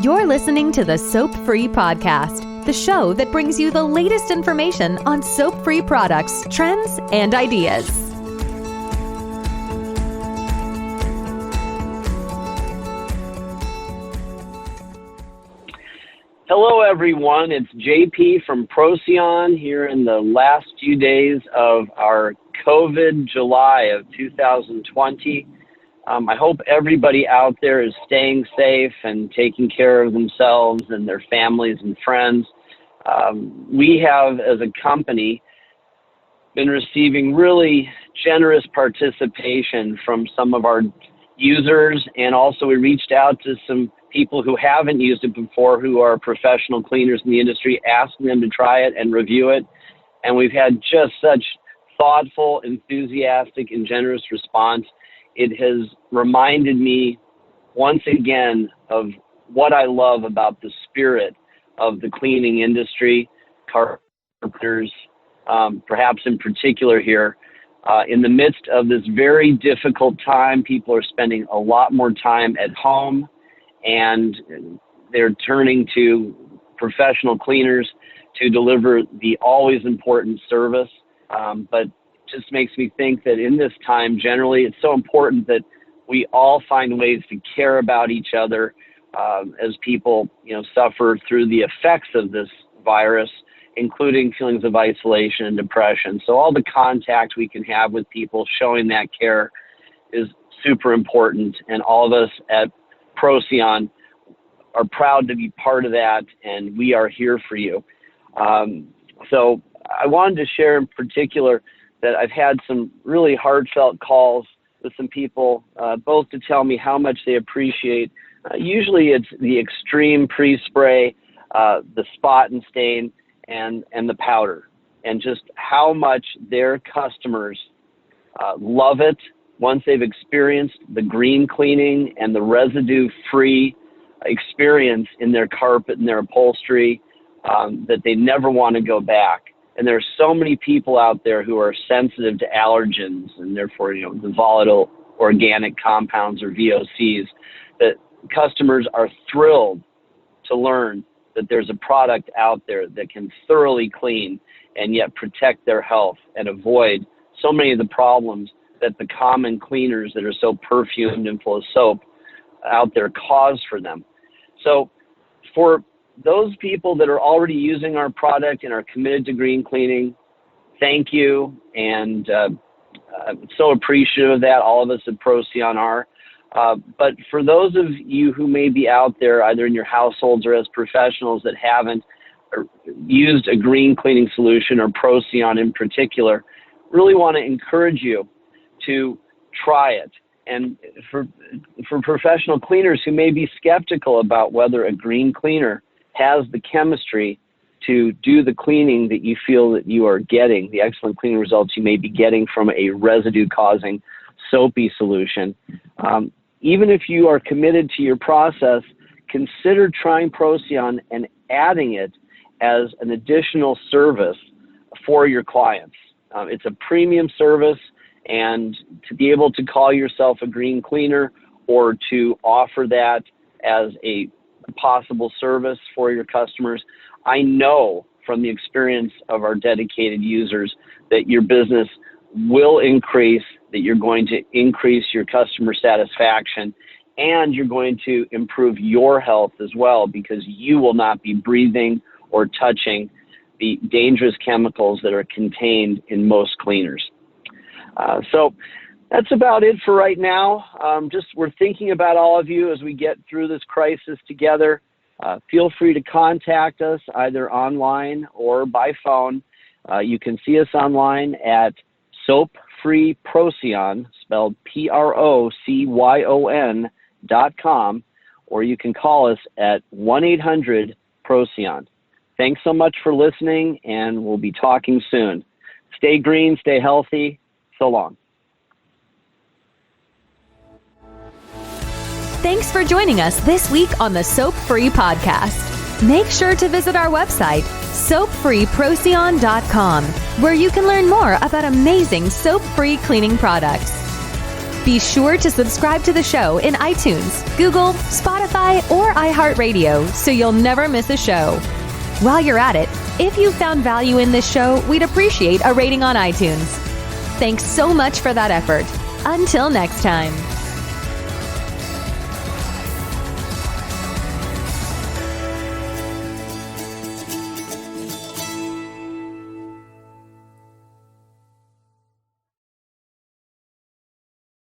You're listening to the Soap Free Podcast, the show that brings you the latest information on soap-free products, trends, and ideas. Hello, everyone. It's JP from Procyon here in the last few days of our COVID July of 2020. I hope everybody out there is staying safe and taking care of themselves and their families and friends. We have, as a company, been receiving really generous participation from some of our users, and also we reached out to some people who haven't used it before, who are professional cleaners in the industry, asking them to try it and review it. And we've had just such thoughtful, enthusiastic, and generous response. It has reminded me once again of what I love about the spirit of the cleaning industry, carpenters, perhaps in particular here. In the midst of this very difficult time, people are spending a lot more time at home, and they're turning to professional cleaners to deliver the always important service. But it just makes me think that in this time, generally, it's so important that we all find ways to care about each other as people, suffer through the effects of this virus, including feelings of isolation and depression. So all the contact we can have with people showing that care is super important, and all of us at Procyon are proud to be part of that, and we are here for you. So I wanted to share in particular that I've had some really heartfelt calls with some people, both to tell me how much they appreciate. Usually it's the extreme pre-spray, the spot and stain, and the powder, and just how much their customers love it once they've experienced the green cleaning and the residue-free experience in their carpet and their upholstery, that they never want to go back. And there are so many people out there who are sensitive to allergens and therefore, the volatile organic compounds, or VOCs, that customers are thrilled to learn that there's a product out there that can thoroughly clean and yet protect their health and avoid so many of the problems that the common cleaners that are so perfumed and full of soap out there cause for them. So for those people that are already using our product and are committed to green cleaning, thank you. And I'm so appreciative of that. All of us at Procyon are. But for those of you who may be out there, either in your households or as professionals that haven't used a green cleaning solution, or Procyon in particular, really want to encourage you to try it. And for professional cleaners who may be skeptical about whether a green cleaner has the chemistry to do the cleaning that you feel that you are getting, the excellent cleaning results you may be getting from a residue-causing soapy solution, even if you are committed to your process, consider trying Procyon and adding it as an additional service for your clients. It's a premium service, and to be able to call yourself a green cleaner or to offer that as a possible service for your customers, I know from the experience of our dedicated users that your business will increase, that you're going to increase your customer satisfaction, and you're going to improve your health as well, because you will not be breathing or touching the dangerous chemicals that are contained in most cleaners. So that's about it for right now. We're thinking about all of you as we get through this crisis together. Feel free to contact us either online or by phone. You can see us online at Soap Free Procyon, spelled PROCYON.com, or you can call us at 1-800-PROCYON. Thanks so much for listening, and we'll be talking soon. Stay green, stay healthy. So long. Thanks for joining us this week on the Soap Free Podcast. Make sure to visit our website, soapfreeprocyon.com, where you can learn more about amazing soap-free cleaning products. Be sure to subscribe to the show in iTunes, Google, Spotify, or iHeartRadio so you'll never miss a show. While you're at it, if you found value in this show, we'd appreciate a rating on iTunes. Thanks so much for that effort. Until next time.